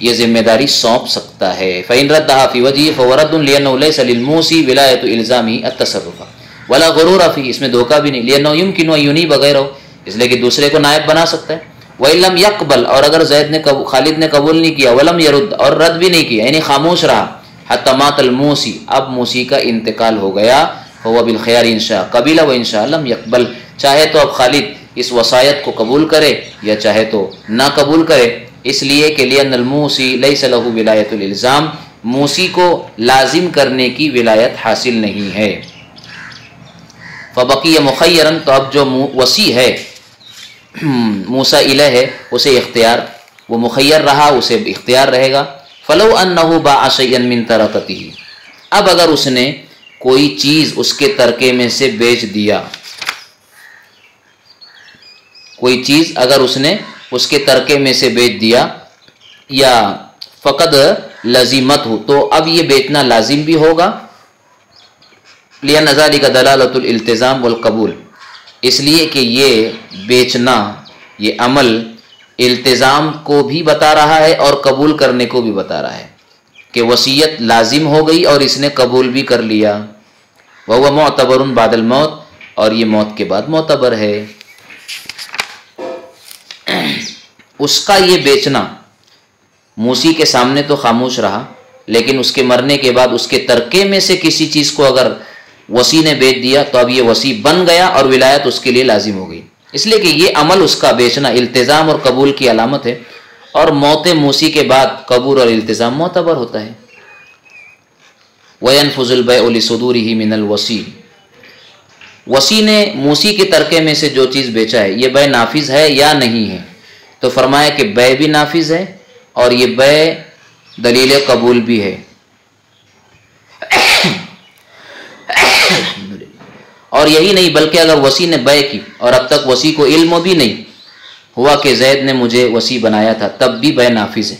یہ ذمہ داری سونپ سکتا ہے۔ فَإِن رَدَّهَا فِي وَجْهِهِ فَوَرَدٌ لِأَنَّهُ لَيْسَ لِلْمُوسِي وِلَایَةُ إِلْزَامِهِ التَّصَرُّفَ وَلَا غُرُورَ فِيهِ، اس میں دھوکہ بھی نہیں، لِأَنَّهُ يُمْكِنُ أَن يُنِيبَ غَيْرَهُ، اس لیے کہ دوسرے کو نائب بنا سکتا ہے۔ وَإِن لَمْ يَقْبَلْ، اور اگر خالد نے قبول نہیں کیا، وَلَمْ يَرُدْ، اور رد بھی نہیں کیا، یعنی خاموش رہا، حَتَّى مَاتَ الْمُوسِي، اب موسی کا انتقال ہو گیا، فَهُوَ بِالْخِيَارِ إِن شَاءَ قَبِلَ وَإِن شَاءَ لَمْ يَقْبَلْ، چاہے تو اب خالد اس وصایت کو قبول کرے یا چاہے تو نہ قبول کرے، اس لیے کہ لِأَنَّ الْمُوسِي لَيْسَ لَهُ وِلَایَةُ الْإِلْزَامِ، موسی کو لازم کرنے کی ولایت حاصل نہیں ہے۔ فَبَقِيَ مُخَيَّرًا، تو اب جو وصی ہے موسیٰ الیہ ہے اسے اختیار، وہ مخیر رہا، اسے اختیار رہے گا۔ فَلَوْ أَنَّهُ بَاعَ شَيْئًا مِّن تَرَكَتِهِ، اب اگر اس نے کوئی چیز اس کے ترکے میں سے بیچ دیا، کوئی چیز اگر اس نے اس کے ترکے میں سے بیچ دیا، یا فقد لزیمت ہو، تو اب یہ بیچنا لازم بھی ہوگا، لِأَنَّ ذَلِكَ دَلَالَةُ الْالْتِزَامِ وَالْقَبُولِ، اس لیے کہ یہ بیچنا، یہ عمل التزام کو بھی بتا رہا ہے اور قبول کرنے کو بھی بتا رہا ہے کہ وصیت لازم ہو گئی اور اس نے قبول بھی کر لیا۔ وَهُوَ مُعْتَبَرٌ بَعْدَ الْمَوْتِ، اور یہ موت کے بعد معتبر ہے۔ اس کا یہ بیچنا موسی کے سامنے تو خاموش رہا، لیکن اس کے مرنے کے بعد اس کے ترکے میں سے کسی چیز کو اگر وصی نے بیچ دیا تو اب یہ وصی بن گیا اور ولایت اس کے لیے لازم ہو گئی، اس لیے کہ یہ عمل اس کا بیچنا التزام اور قبول کی علامت ہے، اور موت موسی کے بعد قبول اور التزام معتبر ہوتا ہے۔ وَيَنْفُذُ الْبَيْعُ لِصُدُورِهِ مِنَ الْوَصِي، وصی نے موسی کے ترکے میں سے جو چیز بیچا ہے یہ بیع نافذ ہے یا نہیں ہے، تو فرمایا کہ بیع بھی نافذ ہے اور یہ بیع دلیل قبول بھی ہے۔ اور یہی نہیں بلکہ اگر وصی نے بیع کی اور اب تک وصی کو علم بھی نہیں ہوا کہ زید نے مجھے وصی بنایا تھا، تب بھی بیع نافذ ہے۔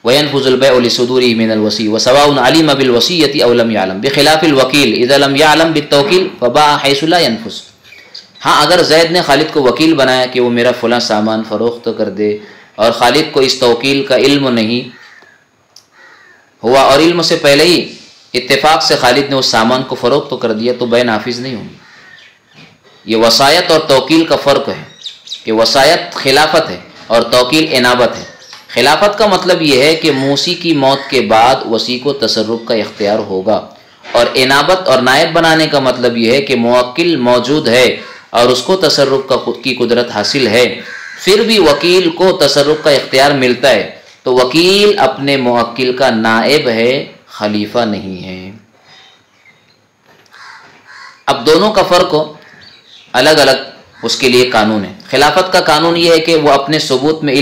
وَيَنْفُذُ الْبَيْعُ لِصُدُورِهِ مِنَ الْوَصِيِّ وَسَوَاءٌ عَلِمَ بِالْوَصِيَّةِ أَوْ لَمْ يَعْلَمْ بِخِلَافِ الْوَكِيلِ إِذَا لَمْ يَعْلَمْ بِالتَّوْكِيلِ فَبَاعَ حَيْثُ لَا يَنْفُذُ، ہاں اگر زید نے خالد کو وکیل بنایا کہ وہ میرا فلاں سامان فروخت کر دے، اور خالد کو اس توکیل کا علم نہیں ہوا اور علم سے پہلے ہی اتفاق سے خالد نے اس سامان کو فروخت کر دیا، تو بیع نافذ نہیں ہوگی۔ یہ وصایت اور توکیل کا فرق ہے کہ وصایت خلافت ہے اور توکیل انابت ہے۔ خلافت کا مطلب یہ ہے کہ موسی کی موت کے بعد وصی کو تصرف کا اختیار ہوگا، اور انابت اور نائب بنانے کا مطلب یہ ہے کہ موکل موجود ہے اور اس کو تصرف کی قدرت حاصل ہے، پھر بھی وکیل کو تصرف کا اختیار ملتا ہے، تو وکیل اپنے موکل کا نائب ہے، خلیفہ نہیں ہے۔ اب دونوں کا فرق الگ الگ اس کے لیے قانون ہے۔ خلافت کا قانون یہ ہے کہ وہ اپنے ثبوت میں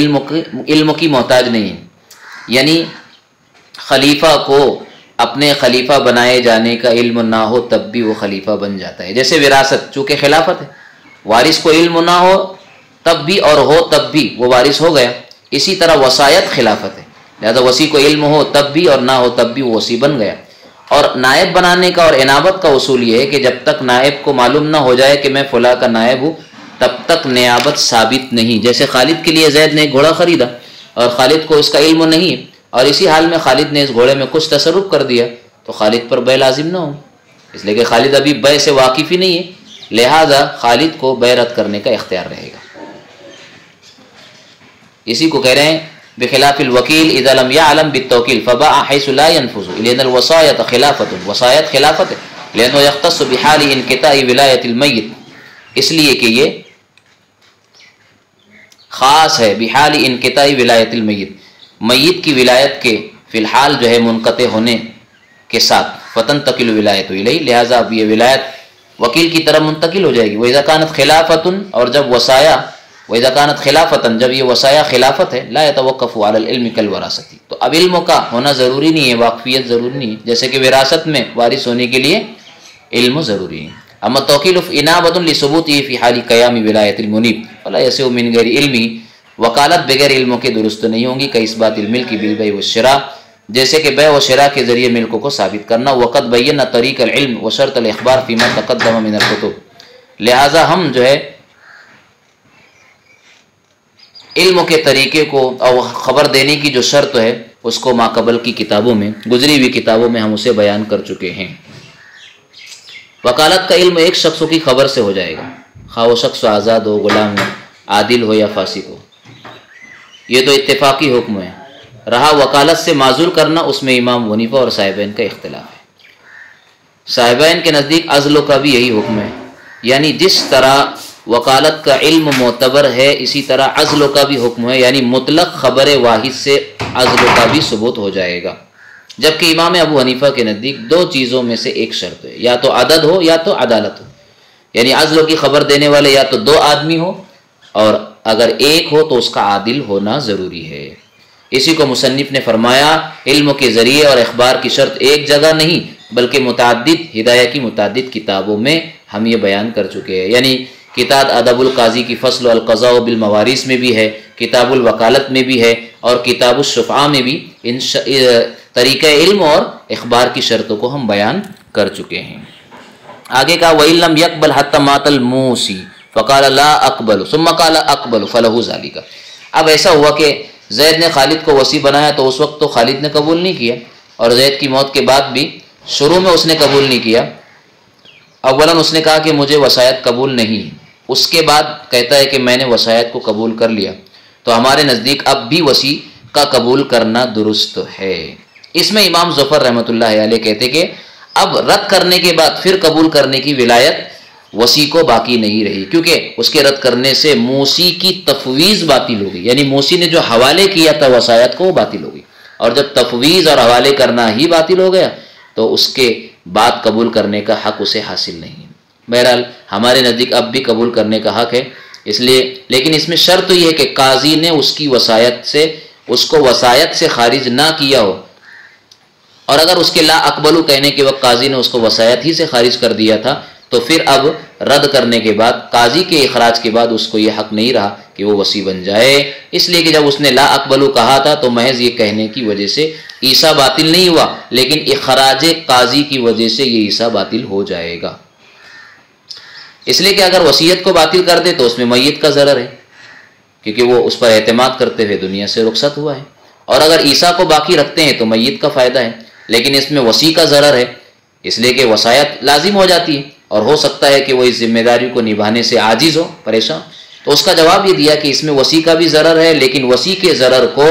علم کی محتاج نہیں ہے، یعنی خلیفہ کو اپنے خلیفہ بنائے جانے کا علم نہ ہو تب بھی وہ خلیفہ بن جاتا ہے۔ جیسے وراثت، چونکہ خلافت ہے، وارث کو علم نہ ہو تب بھی اور ہو تب بھی وہ وارث ہو گیا، اسی طرح وصایت خلافت ہے، لہذا وصی کو علم ہو تب بھی اور نہ ہو تب بھی وہ وصی بن گیا۔ اور نائب بنانے کا اور انابت کا اصول یہ ہے کہ جب تک نائب کو معلوم نہ ہو جائے کہ میں فلاں کا نائب ہوں تب تک نیابت ثابت نہیں۔ جیسے خالد کے لیے زید نے ایک گھوڑا خریدا اور خالد کو اس کا علم نہیں، اور اسی حال میں خالد نے اس گھوڑے میں کچھ تصرف کر دیا، تو خالد پر بیع لازم نہ ہو، اس لیے کہ خالد ابھی بیع سے واقف ہی نہیں ہے، لہذا خالد کو بیع رد کرنے کا اختیار رہے گا۔ اسی کو کہہ رہے ہیں بخلاف الوکیل اذا لم يعلم بالتوکیل فباع حيث لا ينفذ لان الوصاية خلافت، وصایت خلافت ہے، لانه يختص بحال انقطاع ولایت المیت، اس لیے کہ یہ خاص ہے بحال انقطاع ولایت المیت، میت کی ولایت کے فی الحال جو ہے منقطع ہونے کے ساتھ، فتنتقل ولایت الیہ، لہذا اب یہ ولایت وکیل کی طرف منتقل ہو جائے گی۔ وَإِذَا كَانَتْ خِلَافَةٌ، اور جب وصایا، وَإِذَا كَانَتْ خِلَافَةً، جب یہ وصایا خلافت ہے، لَا يَتَوَقَّفُ عَلَى الْعِلْمِ كَالْوَرَاثَةِ، تو اب علم کا ہونا ضروری نہیں ہے، واقفیت ضروری نہیں ہے، جیسے کہ وراثت میں وارث ہونے کے لیے علم ضروری ہے۔ اما التوکیل انابۃ لثبوتہ فی حال قیام ولایت المنیب فلا یسع من غیر علمہ، وکالت بغیر علم کے درست نہیں ہوں گی، کاثبات الملک بالبیع والشراء، جیسے کہ بیع و شراء کے ذریعے ملکوں کو ثابت کرنا۔ وقد بینا طریق العلم وشرط الاخبار فیما تقدم من الکتب، لہذا ہم جو ہے علم کے طریقے کو اور خبر دینے کی جو شرط ہے اس کو ماقبل کی کتابوں میں، گزری ہوئی کتابوں میں ہم اسے بیان کر چکے ہیں۔ وکالت کا علم ایک شخص کی خبر سے ہو جائے گا، خواہ وہ شخص آزاد ہو، غلام ہو، عادل ہو یا فاسق ہو، یہ تو اتفاقی حکم ہے۔ رہا وکالت سے معزول کرنا، اس میں امام حنیفہ اور صاحبین کا اختلاف ہے۔ صاحبین کے نزدیک عزل کا بھی یہی حکم ہے، یعنی جس طرح وکالت کا علم معتبر ہے اسی طرح عزل کا بھی حکم ہے، یعنی مطلق خبر واحد سے عزل کا بھی ثبوت ہو جائے گا۔ جبکہ امام ابو حنیفہ کے نزدیک دو چیزوں میں سے ایک شرط ہے، یا تو عدد ہو یا تو عدالت ہو، یعنی عزل کی خبر دینے والے یا تو دو آدمی ہو، اور اگر ایک ہو تو اس کا عادل ہونا ضروری ہے۔ اسی کو مصنف نے فرمایا علم کے ذریعے اور اخبار کی شرط ایک جگہ نہیں بلکہ متعدد ہدایہ کی متعدد کتابوں میں ہم یہ بیان کر چکے ہیں، یعنی کتاب ادب القاضی کی فصل القضاء بالموارث میں بھی ہے، کتاب الوکالت میں بھی ہے، اور کتاب الشفعاء میں بھی ان طریقہ علم اور اخبار کی شرطوں کو ہم بیان کر چکے ہیں۔ آگے کہا وَإِن لَمْ يَقْبَلْ حَتَّى مَاتَ الْمُوصِي فَقَالَ لَا أَقْبَلُ ثُمَّ قَالَ أَقْبَلُ فَلَهُ ذَلِكَ۔ اب ایسا ہوا کہ زید نے خالد کو وصی بنایا تو اس وقت تو خالد نے قبول نہیں کیا، اور زید کی موت کے بعد بھی شروع میں اس نے قبول نہیں کیا۔ اولاً اس نے کہا کہ مجھے وصایت قبول نہیں، اس کے بعد کہتا ہے کہ میں نے وصایت کو قبول کر لیا، تو ہمارے نزدیک اب بھی وصی کا قبول کرنا درست ہے۔ اس میں امام ظفر رحمۃ اللہ علیہ کہتے کہ اب رد کرنے کے بعد پھر قبول کرنے کی ولایت وصی کو باقی نہیں رہی، کیونکہ اس کے رد کرنے سے موصی کی تفویض باطل ہوگی، یعنی موصی نے جو حوالے کیا تھا وصایت کو وہ باطل ہوگی، اور جب تفویض اور حوالے کرنا ہی باطل ہو گیا تو اس کے بعد قبول کرنے کا حق اسے حاصل نہیں ہے۔ بہرحال ہمارے نزدیک اب بھی قبول کرنے کا حق ہے، اس لیے لیکن اس میں شرط یہ ہے کہ قاضی نے اس کی وصایت سے اس کو وصایت سے خارج نہ کیا ہو، اور اگر اس کے لا اقبلو کہنے کے وقت قاضی نے اس کو وصایت ہی سے خارج کر دیا تھا تو پھر اب رد کرنے کے بعد قاضی کے اخراج کے بعد اس کو یہ حق نہیں رہا کہ وہ وصی بن جائے، اس لیے کہ جب اس نے لا اقبلو کہا تھا تو محض یہ کہنے کی وجہ سے عیسیٰ باطل نہیں ہوا، لیکن اخراج قاضی کی وجہ سے یہ عیسیٰ باطل ہو جائے گا۔ اس لیے کہ اگر وصیت کو باطل کر دے تو اس میں میت کا ضرر ہے، کیونکہ وہ اس پر اعتماد کرتے ہوئے دنیا سے رخصت ہوا ہے، اور اگر عیسیٰ کو باقی رکھتے ہیں تو میت کا فائدہ ہے، لیکن اس میں وصی کا ضرر ہے، اس لیے کہ وصایت لازم ہو جاتی ہے، اور ہو سکتا ہے کہ وہ اس ذمہ داری کو نبھانے سے عاجز ہو، پریشان۔ تو اس کا جواب یہ دیا کہ اس میں وصی کا بھی ضرر ہے، لیکن وصی کے ضرر کو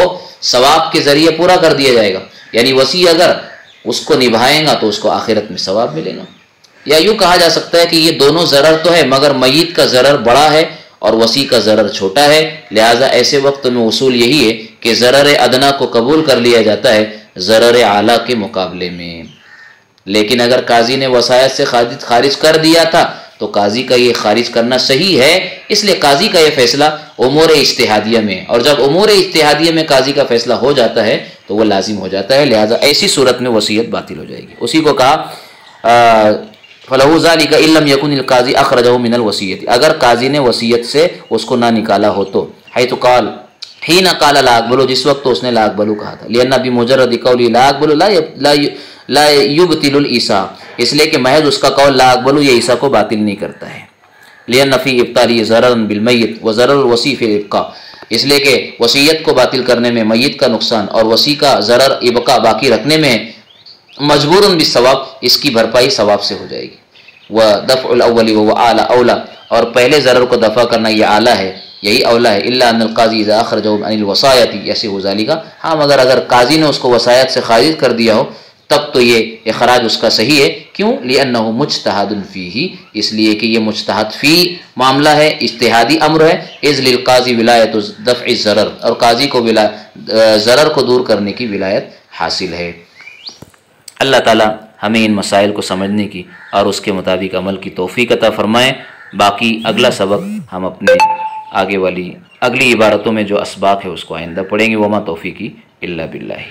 ثواب کے ذریعے پورا کر دیا جائے گا، یعنی وصی اگر اس کو نبھائے گا تو اس کو آخرت میں ثواب ملے گا۔ یا یوں کہا جا سکتا ہے کہ یہ دونوں ضرر تو ہے مگر میت کا ضرر بڑا ہے اور وصی کا ضرر چھوٹا ہے، لہٰذا ایسے وقت میں اصول یہی ہے کہ ضرر ادنا کو قبول کر لیا جاتا ہے ضرر اعلیٰ کے مقابلے میں۔ لیکن اگر قاضی نے وصایت سے خارج کر دیا تھا تو قاضی کا یہ خارج کرنا صحیح ہے، اس لیے قاضی کا یہ فیصلہ امور اجتہادیہ میں، اور جب امور اجتہادیہ میں قاضی کا فیصلہ ہو جاتا ہے تو وہ لازم ہو جاتا ہے، لہٰذا ایسی صورت میں وصیت باطل ہو جائے گی۔ اسی کو کہا فَلَهُ ذَلِكَ إِن لَّمْ يَكُنِ الْقَاضِي أَخْرَجَهُ مِنَ الْوَصِيَّةِ، اگر قاضی نے وصیت سے اس کو نہ نکالا ہو تو، حيث قال حين قال لا اقبل، جس وقت تو اس نے لا اقبل کہا تھا، لأن بمجرد قوله لا اقبل لا يبطل العیسیٰ، اس لیے کہ محض اس کا قول لا اقبل یہ عیسیٰ کو باطل نہیں کرتا ہے، لأن فی ابطالی ضرر بالمیت وضرر الوصی فی الابقاء، اس لیے کہ وصیت کو باطل کرنے میں میت کا نقصان اور وصی کا ضرر ابقاء باقی رکھنے میں مجبور بالثواب، اس کی بھرپائی ثواب سے ہو جائے گی۔ ودفع الاول وهو اعلی اولا، اور پہلے ضرر کو دفع کرنا یہ اعلیٰ ہے، یہی اولا ہے، الا ان القاضی اذا اخرجه عن الوصایۃ یصح ذلک، ہاں مگر اگر قاضی نے اس کو وصایت سے خارج کر دیا ہو تب تو یہ اخراج اس کا صحیح ہے، کیوں؟ لأنہ مجتہد فیہ، اس لیے کہ یہ مجتہد فی معاملہ ہے، اجتہادی امر ہے، اذ للقاضی ولایت دفع الضرر، اور قاضی کو ضرر کو دور کرنے کی ولایت حاصل ہے۔ اللہ تعالی ہمیں ان مسائل کو سمجھنے کی اور اس کے مطابق عمل کی توفیق عطا فرمائے۔ باقی اگلا سبق ہم اپنے آگے والی اگلی عبارتوں میں جو اسباق ہے اس کو آئندہ پڑھیں گے۔ وما توفیقی الا باللہ۔